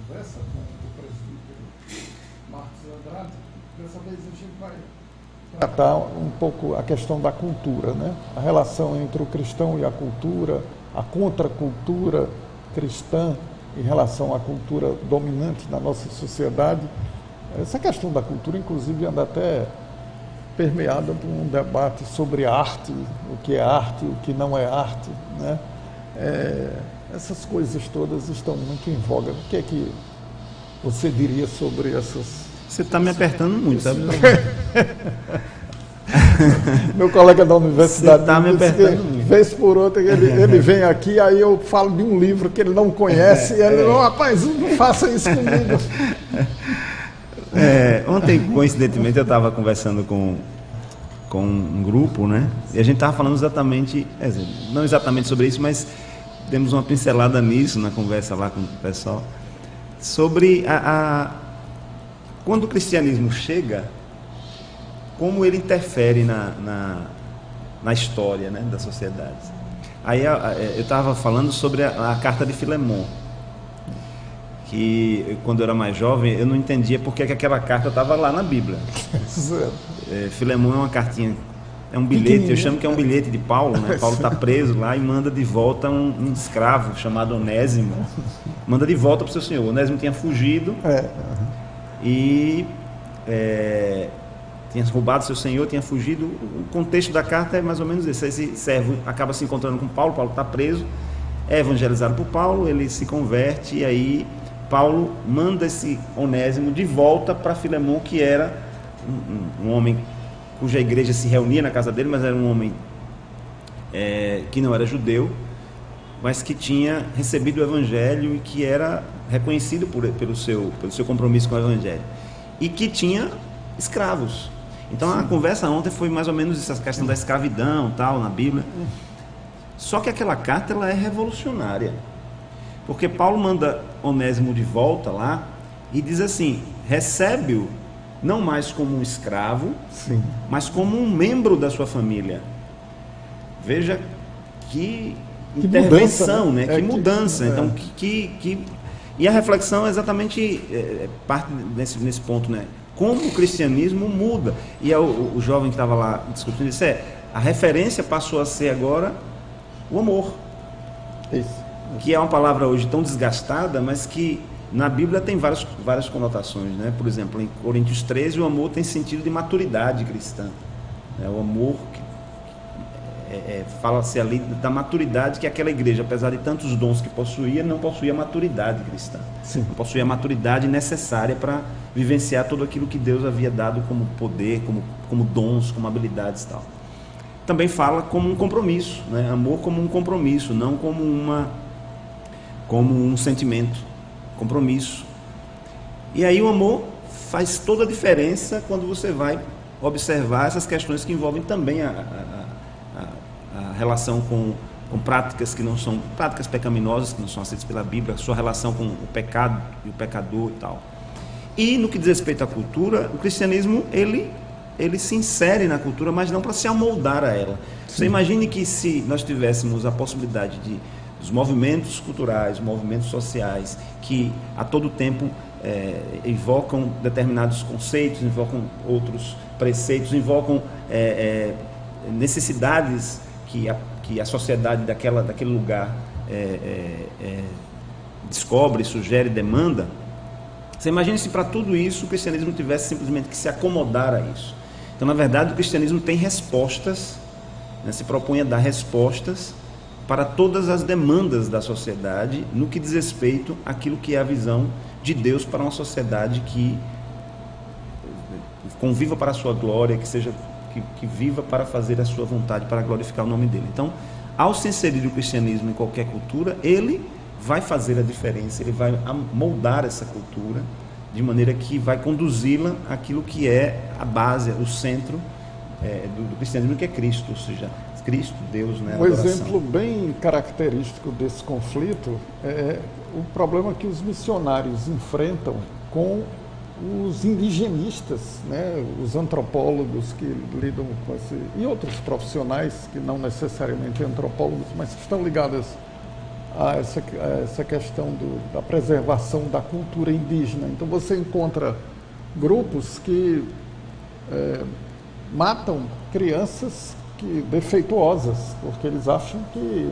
S2: conversa com o presbítero Marcos Andrade. Dessa vez a gente vai tratar um pouco a questão da cultura, né? A relação entre o cristão e a cultura, a contracultura cristã em relação à cultura dominante na nossa sociedade. Essa questão da cultura, inclusive, anda até permeada por um debate sobre arte, o que é arte, o que não é arte, né? Essas coisas todas estão muito em voga. O que é que você diria sobre essas...
S3: Você está me apertando muito, sabe?
S2: Meu colega da universidade
S3: está me apertando muito.
S2: Vez por outra ele vem aqui, aí eu falo de um livro que ele não conhece, e ele, rapaz, não faça isso comigo.
S3: Ontem, coincidentemente, eu estava conversando com um grupo, né? E a gente estava falando exatamente, não exatamente sobre isso, mas demos uma pincelada nisso na conversa lá com o pessoal, sobre quando o cristianismo chega, como ele interfere na história, né, da sociedade. Aí eu estava falando sobre a carta de Filemon, que quando eu era mais jovem eu não entendia porque que aquela carta estava lá na Bíblia. Filemon é uma cartinha, é um bilhete, eu chamo que é um bilhete de Paulo, né? Paulo está preso lá e manda de volta um escravo chamado Onésimo, manda de volta para o seu senhor. Onésimo tinha fugido e tinha roubado seu senhor, tinha fugido. O contexto da carta é mais ou menos esse. Esse servo acaba se encontrando com Paulo, Paulo está preso, é evangelizado por Paulo, ele se converte, e aí Paulo manda esse Onésimo de volta para Filemon, que era um homem cuja igreja se reunia na casa dele, mas era um homem que não era judeu, mas que tinha recebido o evangelho e que era reconhecido pelo seu compromisso com o evangelho, e que tinha escravos. Então a conversa ontem foi mais ou menos essa questão da escravidão, tal, na Bíblia. Só que aquela carta, ela é revolucionária, porque Paulo manda Onésimo de volta lá e diz assim: recebe-o não mais como um escravo,
S2: sim,
S3: mas como um membro da sua família. Veja que intervenção, mudança, né? Que mudança. Então, e a reflexão é exatamente parte nesse ponto, né? Como o cristianismo muda. E o jovem que estava lá discutindo disse: a referência passou a ser agora o amor.
S2: Isso.
S3: Que é uma palavra hoje tão desgastada, mas que na Bíblia tem várias conotações, né? Por exemplo, em Coríntios 13, o amor tem sentido de maturidade cristã. O amor fala-se ali da maturidade que aquela igreja, apesar de tantos dons que possuía, não possuía maturidade cristã.
S2: Sim.
S3: Não possuía a maturidade necessária para vivenciar tudo aquilo que Deus havia dado como poder, como dons, como habilidades e tal. Também fala como um compromisso, né? Amor como um compromisso, não como um sentimento, compromisso. E aí o amor faz toda a diferença quando você vai observar essas questões que envolvem também a relação com práticas que não são práticas pecaminosas, que não são aceitas pela Bíblia, a sua relação com o pecado e o pecador e tal. E no que diz respeito à cultura, o cristianismo ele se insere na cultura, mas não para se amoldar a ela. Sim. Você imagine que se nós tivéssemos a possibilidade dos movimentos culturais, movimentos sociais, que a todo tempo invocam determinados conceitos, invocam outros preceitos, invocam necessidades que a sociedade daquele lugar descobre, sugere, demanda. Você imagina se para tudo isso o cristianismo tivesse simplesmente que se acomodar a isso. Então, na verdade, o cristianismo tem respostas, né, se propõe a dar respostas para todas as demandas da sociedade no que diz respeito àquilo que é a visão de Deus para uma sociedade que conviva para a sua glória, que viva para fazer a sua vontade, para glorificar o nome dele. Então, ao se inserir o cristianismo em qualquer cultura, ele vai fazer a diferença, ele vai moldar essa cultura de maneira que vai conduzi-la àquilo que é a base, o centro do cristianismo, que é Cristo, ou seja, Cristo, Deus, né?
S2: Um exemplo bem característico desse conflito é o problema que os missionários enfrentam com os indigenistas, né? Os antropólogos que lidam com e outros profissionais que não necessariamente antropólogos, mas que estão ligados a essa questão da preservação da cultura indígena. Então você encontra grupos que matam crianças defeituosas, porque eles acham que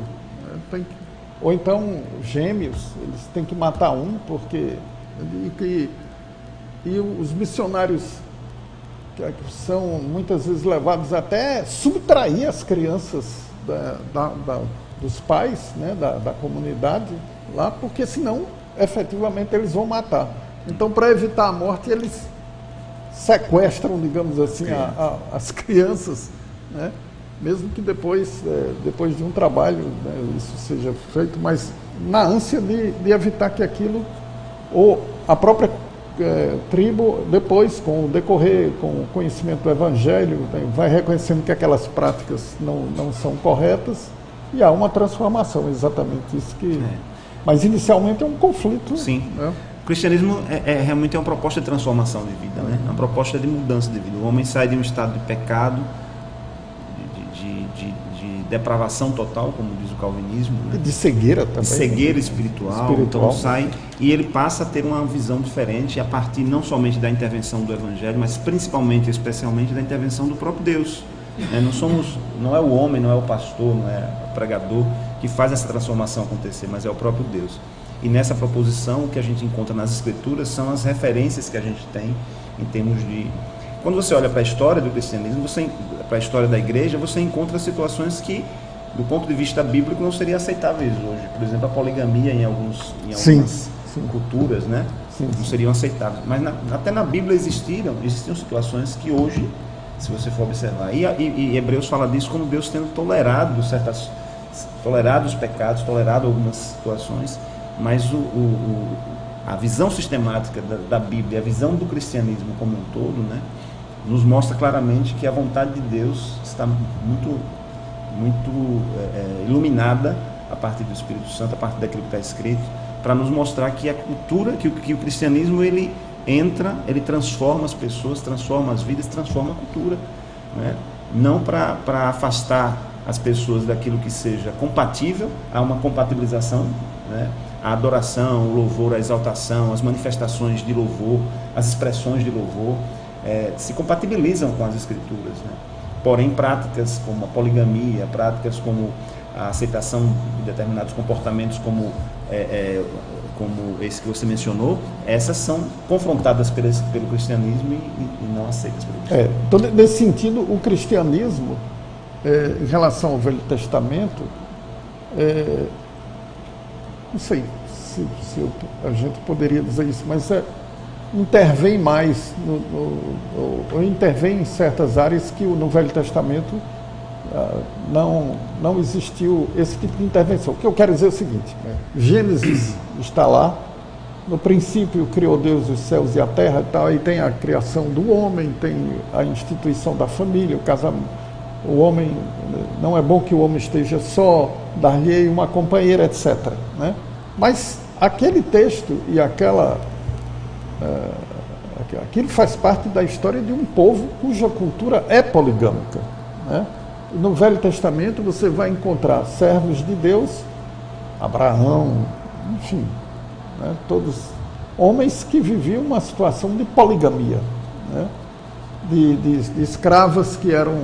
S2: ou então gêmeos, eles têm que matar um, porque e os missionários que são muitas vezes levados até subtrair as crianças dos pais, né, da comunidade lá, porque senão efetivamente eles vão matar. Então, para evitar a morte, eles sequestram, digamos assim, as crianças, né? Mesmo que depois de um trabalho, né, isso seja feito, mas na ânsia de evitar que aquilo, ou a própria tribo, depois, com o decorrer, com o conhecimento do Evangelho, né, vai reconhecendo que aquelas práticas não são corretas, e há uma transformação, exatamente isso que... Mas inicialmente é um conflito.
S3: Sim.
S2: Né?
S3: O cristianismo realmente é uma proposta de transformação de vida, né? Uma proposta de mudança de vida. O homem sai de um estado de pecado, de depravação total, como diz o calvinismo, né?
S2: De cegueira também.
S3: Cegueira espiritual. Então sai e ele passa a ter uma visão diferente a partir não somente da intervenção do Evangelho, mas principalmente, especialmente da intervenção do próprio Deus. Não é o homem, não é o pastor, não é o pregador que faz essa transformação acontecer, mas é o próprio Deus. E nessa proposição, o que a gente encontra nas Escrituras são as referências que a gente tem em termos de... Quando você olha para a história do cristianismo, para a história da igreja, você encontra situações que, do ponto de vista bíblico, não seriam aceitáveis hoje. Por exemplo, a poligamia em algumas culturas, né? Não seriam aceitáveis. Mas até na Bíblia existiam situações que hoje, se você for observar, e Hebreus fala disso como Deus tendo tolerado os pecados, tolerado algumas situações, mas a visão sistemática da Bíblia, a visão do cristianismo como um todo, né, nos mostra claramente que a vontade de Deus está muito iluminada a partir do Espírito Santo, a partir daquilo que está escrito, para nos mostrar que a cultura, que o cristianismo ele transforma as pessoas, transforma as vidas, transforma a cultura, né? Não para afastar as pessoas daquilo que seja compatível, há uma compatibilização, né? A adoração, o louvor, a exaltação, as manifestações de louvor, as expressões de louvor se compatibilizam com as Escrituras, né? Porém, práticas como a poligamia, práticas como a aceitação de determinados comportamentos como esse que você mencionou, essas são confrontadas pelo cristianismo e não aceitas pelo cristianismo.
S2: Então, nesse sentido, o cristianismo, em relação ao Velho Testamento, não sei se a gente poderia dizer isso, mas intervém mais, ou intervém em certas áreas que no Velho Testamento não existiu esse tipo de intervenção. O que eu quero dizer é o seguinte: Gênesis está lá, no princípio criou Deus os céus e a terra e tal, aí tem a criação do homem, tem a instituição da família, o casamento. O homem, não é bom que o homem esteja só, dar-lhe uma companheira, etc., né? Mas aquele texto e aquilo faz parte da história de um povo cuja cultura é poligâmica, né? No Velho Testamento você vai encontrar servos de Deus, Abraão, enfim, né? Todos homens que viviam uma situação de poligamia, né? De escravas que eram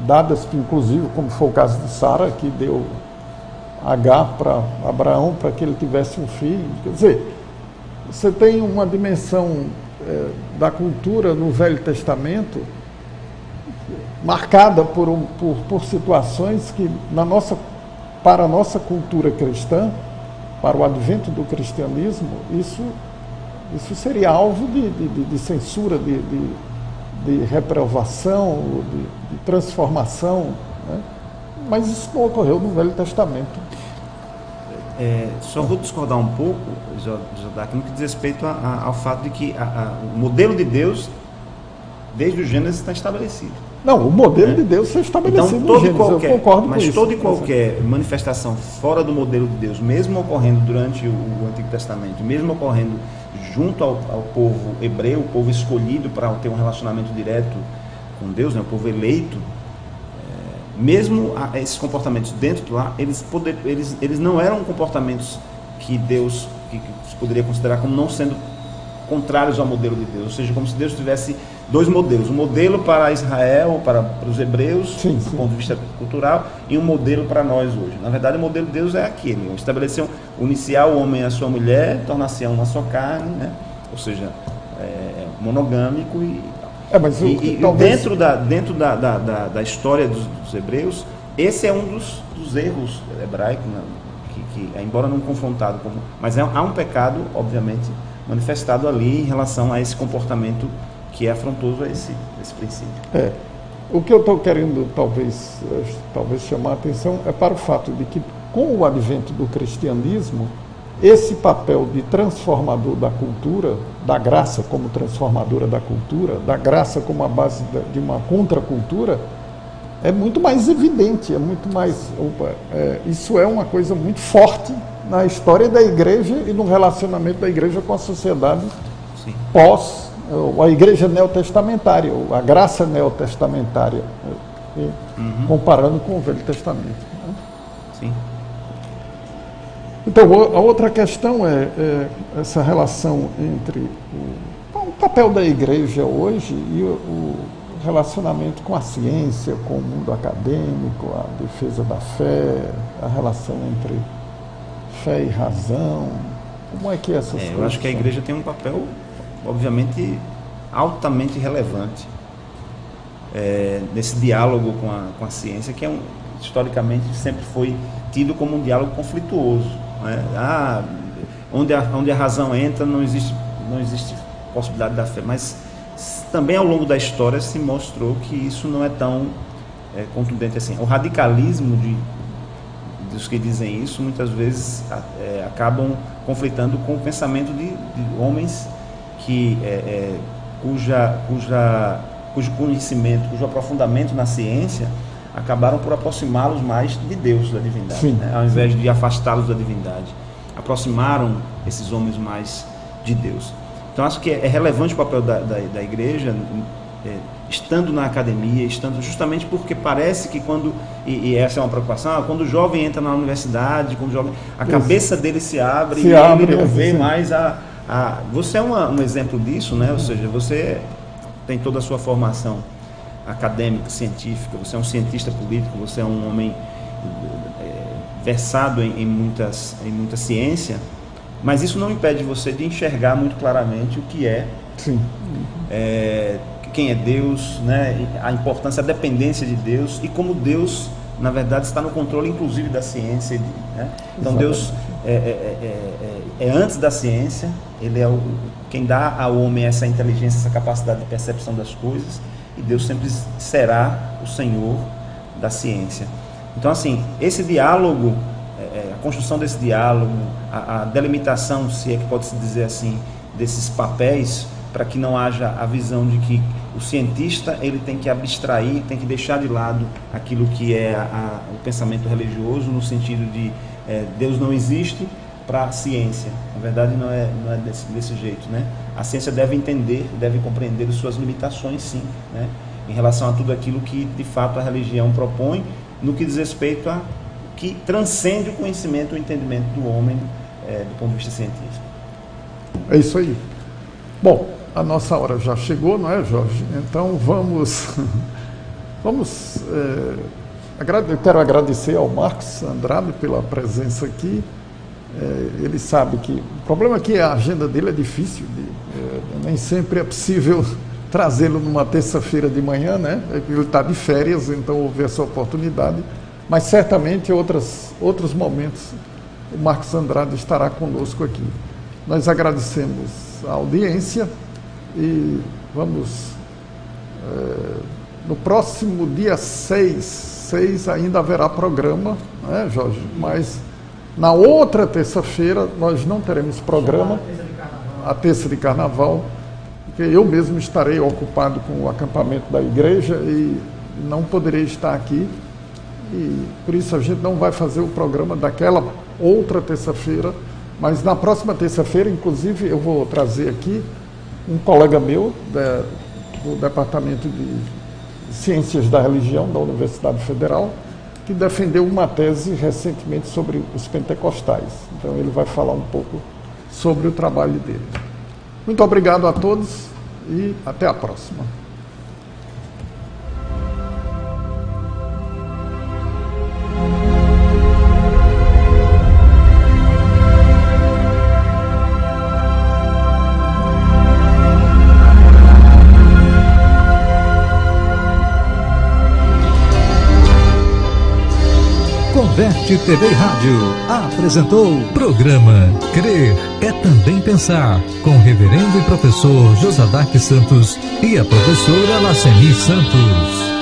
S2: dadas, inclusive, como foi o caso de Sara, que deu Agar para Abraão para que ele tivesse um filho. Quer dizer, você tem uma dimensão da cultura no Velho Testamento marcada por situações que, para a nossa cultura cristã, para o advento do cristianismo, isso seria alvo de censura, de reprovação, de transformação, né? Mas isso não ocorreu no Velho Testamento.
S3: Só vou discordar um pouco, Jodaque, no que diz respeito ao fato de que o modelo de Deus, desde o Gênesis, está estabelecido.
S2: Não, o modelo de Deus foi estabelecido no Gênesis, eu concordo com isso.
S3: Mas toda e qualquer manifestação fora do modelo de Deus, mesmo ocorrendo durante o Antigo Testamento, mesmo ocorrendo junto ao povo hebreu, o povo escolhido para ter um relacionamento direto com Deus, né, o povo eleito, mesmo esses comportamentos dentro de lá, eles não eram comportamentos que Deus que se poderia considerar como não sendo contrários ao modelo de Deus, ou seja, como se Deus tivesse dois modelos, um modelo para Israel, para os hebreus, do ponto de vista cultural, e um modelo para nós hoje. Na verdade, o modelo de Deus é aquele, estabeleceu, uniciar o homem e a sua mulher, tornar-se uma só carne, né? Ou seja, monogâmico talvez... dentro da história dos hebreus, esse é um dos erros hebraicos, né? que embora não confrontado, mas há um pecado, obviamente, manifestado ali em relação a esse comportamento que é afrontoso a esse princípio.
S2: O que eu estou querendo talvez chamar a atenção é para o fato de que, com o advento do cristianismo, esse papel de transformador da cultura, da graça como transformadora da cultura, da graça como a base de uma contracultura, é muito mais evidente, isso é uma coisa muito forte na história da igreja e no relacionamento da igreja com a sociedade pós a igreja neotestamentária, a graça neotestamentária, comparando com o Velho Testamento. Né?
S3: Sim.
S2: Então, a outra questão é essa relação entre o papel da igreja hoje e o relacionamento com a ciência, com o mundo acadêmico, a defesa da fé, a relação entre fé e razão. Como é que essas coisas
S3: eu acho que a igreja tem um papel, obviamente, altamente relevante nesse diálogo com a ciência, que historicamente sempre foi tido como um diálogo conflituoso. Né? Onde a razão entra, não existe possibilidade da fé, mas também ao longo da história se mostrou que isso não é tão contundente assim. O radicalismo dos que dizem isso muitas vezes acabam conflitando com o pensamento de homens cujo conhecimento, cujo aprofundamento na ciência acabaram por aproximá-los mais de Deus, da divindade, né? Ao invés de afastá-los da divindade, aproximaram esses homens mais de Deus. Então acho que é relevante o papel da igreja, estando na academia, justamente porque parece que e essa é uma preocupação, quando o jovem entra na universidade, a cabeça dele se abre e ele não vê mais você é um exemplo disso, né? Ou seja, você tem toda a sua formação acadêmica, científica, você é um cientista político, você é um homem versado em muita ciência, mas isso não impede você de enxergar muito claramente o que quem é Deus, né? A importância, a dependência de Deus e como Deus, na verdade, está no controle, inclusive, da ciência. Né? Então, Deus é antes da ciência, Ele é quem dá ao homem essa inteligência, essa capacidade de percepção das coisas, e Deus sempre será o Senhor da ciência. Então, assim, esse diálogo, a construção desse diálogo, a delimitação, se é que pode-se dizer assim, desses papéis, para que não haja a visão de que o cientista ele tem que abstrair, tem que deixar de lado aquilo que é o pensamento religioso, no sentido de Deus não existe, para a ciência. Na verdade, não é desse jeito, né? A ciência deve entender, deve compreender as suas limitações, sim, né? Em relação a tudo aquilo que, de fato, a religião propõe, no que diz respeito a que transcende o conhecimento, o entendimento do homem do ponto de vista científico.
S2: É isso aí. Bom, a nossa hora já chegou, não é, Jorge? Então eu quero agradecer ao Marcos Andrade pela presença aqui. Ele sabe que o problema é que a agenda dele é difícil, nem sempre é possível trazê-lo numa terça-feira de manhã, né? Ele está de férias, então houve essa oportunidade, mas certamente em outros momentos o Marcos Andrade estará conosco aqui. Nós agradecemos a audiência e vamos, no próximo dia 6 ainda haverá programa, né, Jorge? Mas na outra terça-feira nós não teremos programa, a terça de carnaval, porque eu mesmo estarei ocupado com o acampamento da igreja e não poderei estar aqui, e por isso a gente não vai fazer o programa daquela outra terça-feira, mas na próxima terça-feira, inclusive, eu vou trazer aqui um colega meu do Departamento de Ciências da Religião da Universidade Federal, que defendeu uma tese recentemente sobre os pentecostais. Então ele vai falar um pouco sobre o trabalho dele. Muito obrigado a todos e até a próxima.
S1: Converte TV e Rádio apresentou o programa Crer é Também Pensar, com o reverendo e professor Josadaque Santos e a professora Laceni Santos.